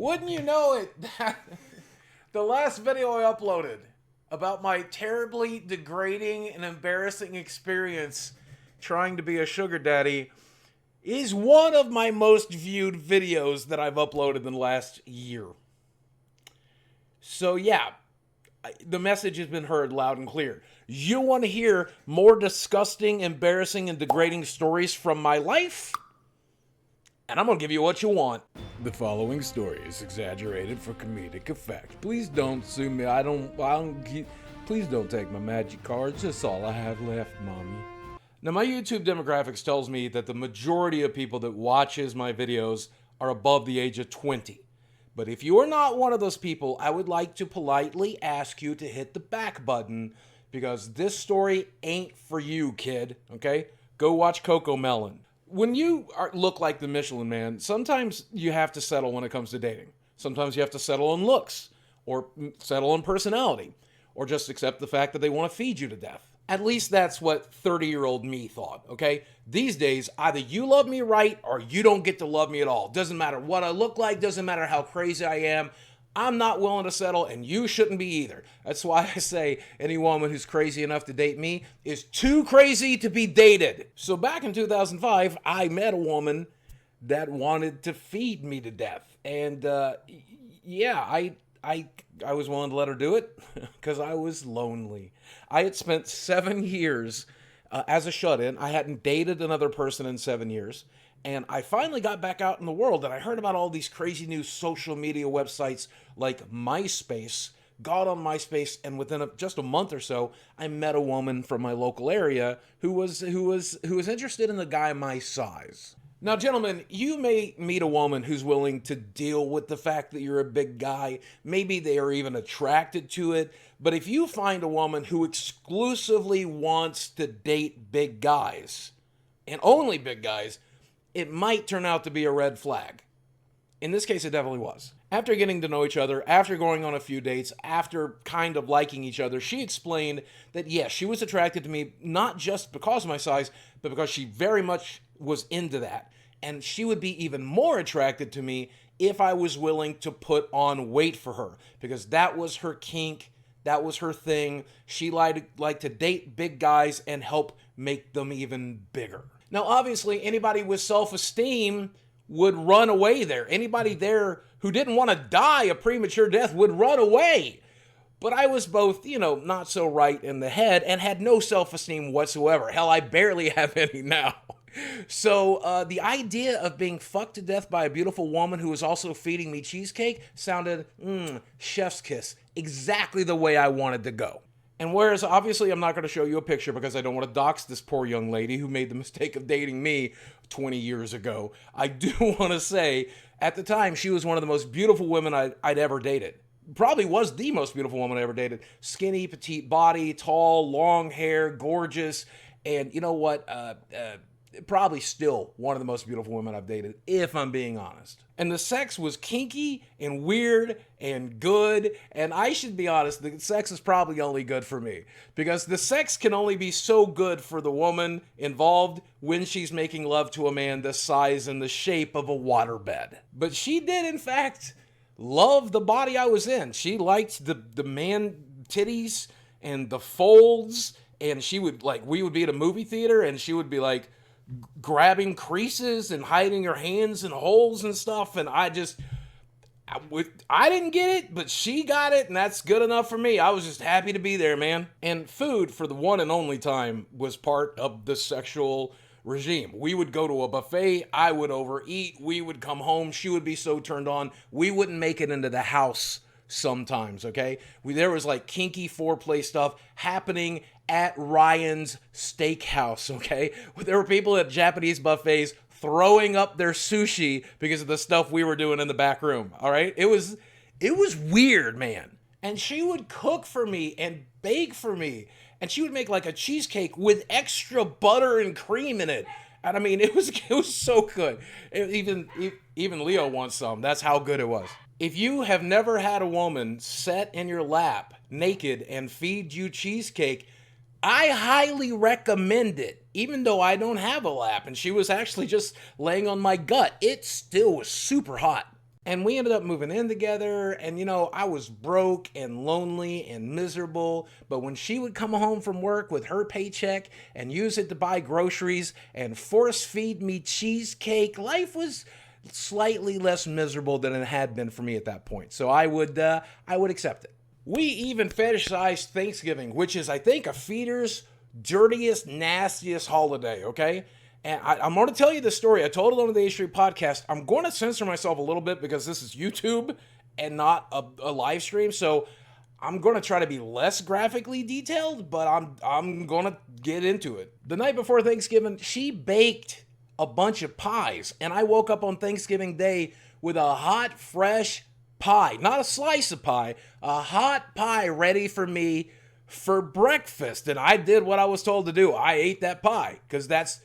Wouldn't you know it, the last video I uploaded about my terribly degrading and embarrassing experience trying to be a sugar daddy is one of my most viewed videos that I've uploaded in the last year. So yeah, the message has been heard loud and clear. You want to hear more disgusting, embarrassing, and degrading stories from my life? And I'm going to give you what you want. The following story is exaggerated for comedic effect. Please don't sue me. Please don't take my magic cards. That's all I have left, mommy. Now, my YouTube demographics tells me that the majority of people that watches my videos are above the age of 20. But if you are not one of those people, I would like to politely ask you to hit the back button because this story ain't for you, kid, okay? Go watch Coco Melon. When you look like the Michelin Man, sometimes you have to settle when it comes to dating. Sometimes you have to settle on looks, or settle on personality, or just accept the fact that they want to feed you to death. At least that's what 30-year-old me thought, okay? These days, either you love me right or you don't get to love me at all. Doesn't matter what I look like, doesn't matter how crazy I am. I'm not willing to settle, and you shouldn't be either. That's why I say any woman who's crazy enough to date me is too crazy to be dated. So back in 2005, I met a woman that wanted to feed me to death. And yeah, I was willing to let her do it because I was lonely. I had spent 7 years as a shut-in. I hadn't dated another person in 7 years. And I finally got back out in the world, and I heard about all these crazy new social media websites like MySpace. Got on MySpace, and within just a month or so, I met a woman from my local area who was interested in a guy my size. Now, gentlemen, you may meet a woman who's willing to deal with the fact that you're a big guy. Maybe they are even attracted to it. But if you find a woman who exclusively wants to date big guys, and only big guys, it might turn out to be a red flag. In this case, it definitely was. After getting to know each other, after going on a few dates, after kind of liking each other, she explained that yes, she was attracted to me not just because of my size, but because she very much was into that. And she would be even more attracted to me if I was willing to put on weight for her, because that was her kink, that was her thing. She liked to date big guys and help make them even bigger. Now, obviously, anybody with self-esteem would run away there. Anybody there who didn't want to die a premature death would run away. But I was both, not so right in the head and had no self-esteem whatsoever. Hell, I barely have any now. So the idea of being fucked to death by a beautiful woman who was also feeding me cheesecake sounded, chef's kiss, exactly the way I wanted to go. And whereas obviously I'm not going to show you a picture because I don't want to dox this poor young lady who made the mistake of dating me 20 years ago, I do want to say at the time she was one of the most beautiful women I'd ever dated. Probably was the most beautiful woman I ever dated. Skinny, petite body, tall, long hair, gorgeous. And you know what? Probably still one of the most beautiful women I've dated, if I'm being honest. And the sex was kinky and weird and good. And I should be honest, the sex is probably only good for me. Because the sex can only be so good for the woman involved when she's making love to a man the size and the shape of a waterbed. But she did, in fact, love the body I was in. She liked the man titties and the folds. And she would, we would be at a movie theater and she would be like, grabbing creases and hiding her hands in holes and stuff, and I didn't get it, but she got it, and that's good enough for me. I was just happy to be there, man. And food, for the one and only time, was part of the sexual regime. We would go to a buffet, I would overeat, we would come home, she would be so turned on, we wouldn't make it into the house sometimes, okay? There was kinky foreplay stuff happening at Ryan's Steakhouse, okay? There were people at Japanese buffets throwing up their sushi because of the stuff we were doing in the back room, all right? It was weird, man. And she would cook for me and bake for me, and she would make a cheesecake with extra butter and cream in it. And I mean, it was so good. Even Leo wants some. That's how good it was. If you have never had a woman sit in your lap naked and feed you cheesecake, I highly recommend it. Even though I don't have a lap and she was actually just laying on my gut, it still was super hot. And we ended up moving in together. And, I was broke and lonely and miserable. But when she would come home from work with her paycheck and use it to buy groceries and force feed me cheesecake, life was slightly less miserable than it had been for me at that point. So I would accept it. We even fetishize Thanksgiving, which is, I think, a feeder's dirtiest, nastiest holiday, okay? And I'm going to tell you the story. I told it on the A Street podcast. I'm going to censor myself a little bit because this is YouTube and not a live stream. So I'm going to try to be less graphically detailed, but I'm going to get into it. The night before Thanksgiving, she baked a bunch of pies, and I woke up on Thanksgiving Day with a hot, fresh pie, not a slice of pie, a hot pie ready for me for breakfast. And I did what I was told to do. I ate that pie because that's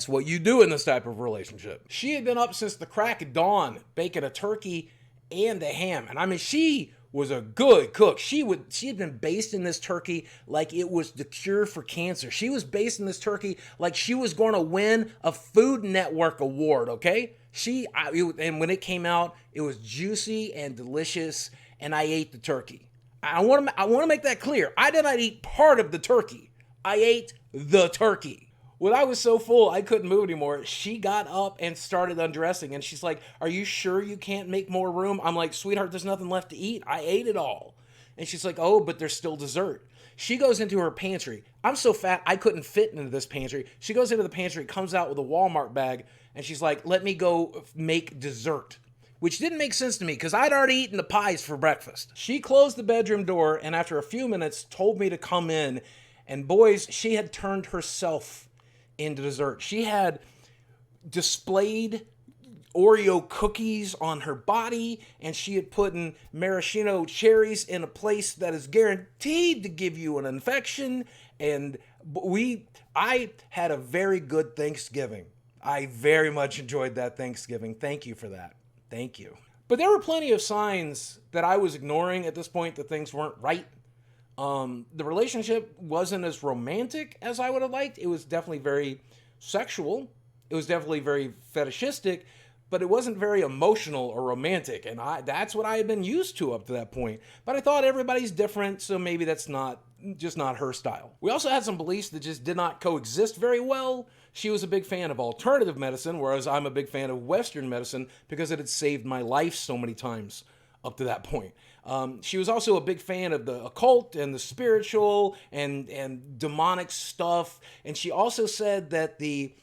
what you do in this type of relationship. She had been up since the crack of dawn baking a turkey and a ham. And I mean, she was a good cook. She had been basting this turkey like it was the cure for cancer. She was basting this turkey like she was going to win a Food Network award, okay? And when it came out, it was juicy and delicious, and I ate the turkey. I want to make that clear. I did not eat part of the turkey. I ate the turkey. When I was so full, I couldn't move anymore. She got up and started undressing, and she's like, "Are you sure you can't make more room?" I'm like, "Sweetheart, there's nothing left to eat. I ate it all." And she's like, "Oh, but there's still dessert." She goes into her pantry. I'm so fat, I couldn't fit into this pantry. She goes into the pantry, comes out with a Walmart bag, and she's like, "Let me go make dessert." Which didn't make sense to me because I'd already eaten the pies for breakfast. She closed the bedroom door and after a few minutes told me to come in. And boys, she had turned herself into dessert. She had displayed Oreo cookies on her body, and she had put in maraschino cherries in a place that is guaranteed to give you an infection. And I had a very good Thanksgiving. I very much enjoyed that Thanksgiving. Thank you for that. Thank you. But there were plenty of signs that I was ignoring at this point that things weren't right. The relationship wasn't as romantic as I would have liked. It was definitely very sexual. It was definitely very fetishistic, but it wasn't very emotional or romantic. And that's what I had been used to up to that point. But I thought everybody's different, so maybe that's just not her style. We also had some beliefs that just did not coexist very well. She was a big fan of alternative medicine, whereas I'm a big fan of Western medicine because it had saved my life so many times up to that point. She was also a big fan of the occult and the spiritual and demonic stuff. And she also said that the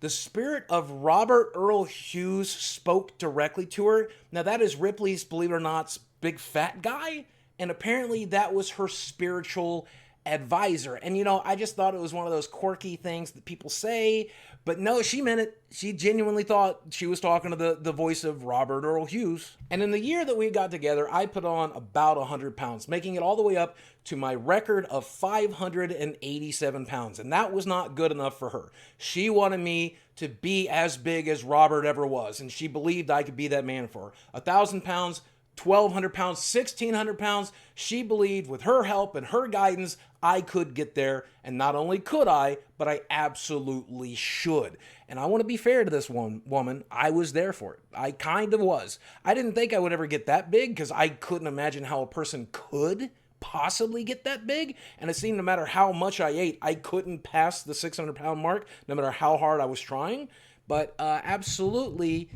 spirit of Robert Earl Hughes spoke directly to her. Now, that is Ripley's, believe it or not, big fat guy. And apparently that was her spiritual advisor. And, I just thought it was one of those quirky things that people say. But no, she meant it. She genuinely thought she was talking to the voice of Robert Earl Hughes. And in the year that we got together, I put on about 100 pounds, making it all the way up to my record of 587 pounds. And that was not good enough for her. She wanted me to be as big as Robert ever was. And she believed I could be that man for her. 1,000 pounds, 1,200 pounds, 1,600 pounds. She believed with her help and her guidance, I could get there. And not only could I, but I absolutely should. And I want to be fair to this woman. I was there for it. I kind of was. I didn't think I would ever get that big because I couldn't imagine how a person could possibly get that big. And it seemed no matter how much I ate, I couldn't pass the 600-pound mark, no matter how hard I was trying. But absolutely,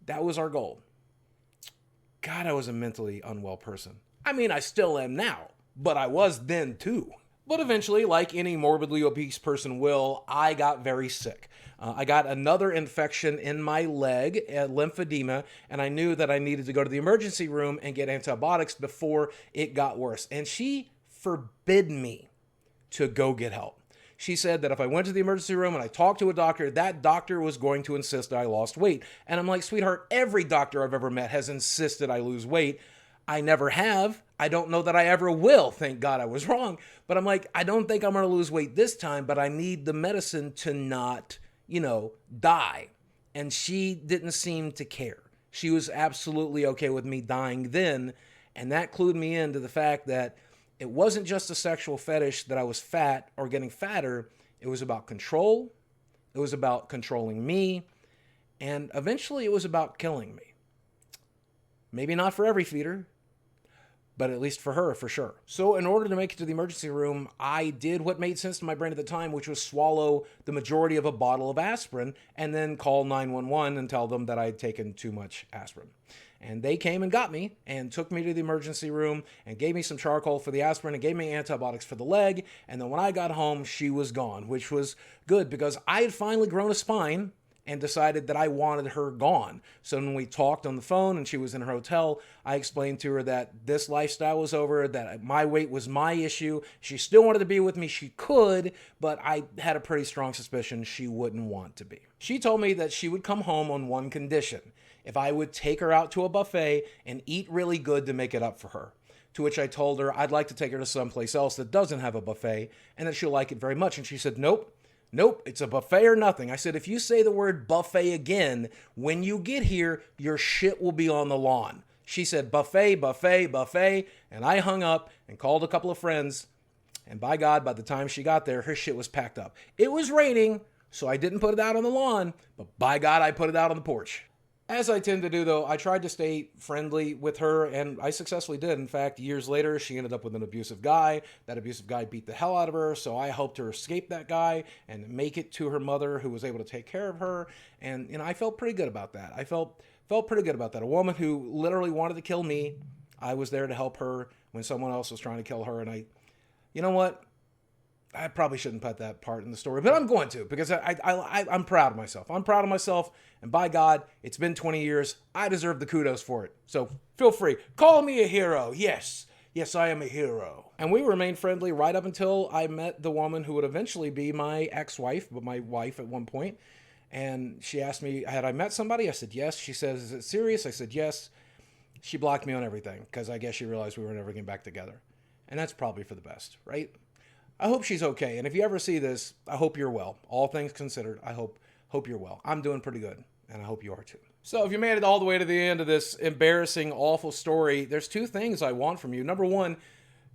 that was our goal. God, I was a mentally unwell person. I mean, I still am now, but I was then too. But eventually, like any morbidly obese person will, I got very sick. I got another infection in my leg, lymphedema, and I knew that I needed to go to the emergency room and get antibiotics before it got worse. And she forbid me to go get help. She said that if I went to the emergency room and I talked to a doctor, that doctor was going to insist that I lost weight. And I'm like, sweetheart, every doctor I've ever met has insisted I lose weight. I never have. I don't know that I ever will. Thank God I was wrong. But I'm like, I don't think I'm going to lose weight this time, but I need the medicine to not, die. And she didn't seem to care. She was absolutely okay with me dying then. And that clued me into the fact that it wasn't just a sexual fetish that I was fat or getting fatter. It was about control. It was about controlling me. And eventually it was about killing me. Maybe not for every feeder, but at least for her, for sure. So in order to make it to the emergency room, I did what made sense to my brain at the time, which was swallow the majority of a bottle of aspirin and then call 911 and tell them that I had taken too much aspirin. And they came and got me and took me to the emergency room and gave me some charcoal for the aspirin and gave me antibiotics for the leg. And then when I got home, she was gone, which was good because I had finally grown a spine and decided that I wanted her gone. So when we talked on the phone and she was in her hotel, I explained to her that this lifestyle was over, that my weight was my issue. She still wanted to be with me. She could, but I had a pretty strong suspicion she wouldn't want to be. She told me that she would come home on one condition: if I would take her out to a buffet and eat really good to make it up for her. To which I told her I'd like to take her to someplace else that doesn't have a buffet and that she'll like it very much. And she said, nope, it's a buffet or nothing. I said, if you say the word buffet again, when you get here, your shit will be on the lawn. She said, buffet, buffet, buffet. And I hung up and called a couple of friends. And by God, by the time she got there, her shit was packed up. It was raining, so I didn't put it out on the lawn, but by God, I put it out on the porch. As I tend to do, though, I tried to stay friendly with her, and I successfully did. In fact, years later, she ended up with an abusive guy. That abusive guy beat the hell out of her, so I helped her escape that guy and make it to her mother, who was able to take care of her. And I felt pretty good about that. I felt pretty good about that. A woman who literally wanted to kill me, I was there to help her when someone else was trying to kill her. And you know what? I probably shouldn't put that part in the story, but I'm going to because I'm proud of myself. I'm proud of myself, and by God, it's been 20 years. I deserve the kudos for it. So feel free. Call me a hero. Yes, I am a hero. And we remained friendly right up until I met the woman who would eventually be my ex-wife, but my wife at one point. And she asked me, had I met somebody? I said, yes. She says, is it serious? I said, yes. She blocked me on everything because I guess she realized we were never getting back together. And that's probably for the best, right? I hope she's okay. And if you ever see this, I hope you're well. All things considered, I hope you're well. I'm doing pretty good, and I hope you are too. So if you made it all the way to the end of this embarrassing, awful story, there's two things I want from you. Number one,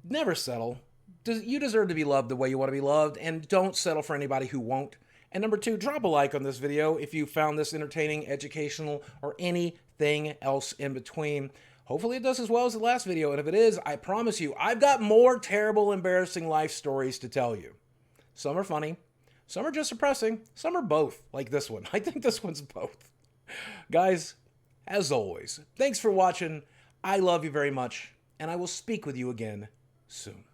never settle. You deserve to be loved the way you want to be loved, and don't settle for anybody who won't. And number two, drop a like on this video if you found this entertaining, educational, or anything else in between. Hopefully it does as well as the last video, and if it is, I promise you, I've got more terrible, embarrassing life stories to tell you. Some are funny, some are just depressing, some are both, like this one. I think this one's both. Guys, as always, thanks for watching. I love you very much, and I will speak with you again soon.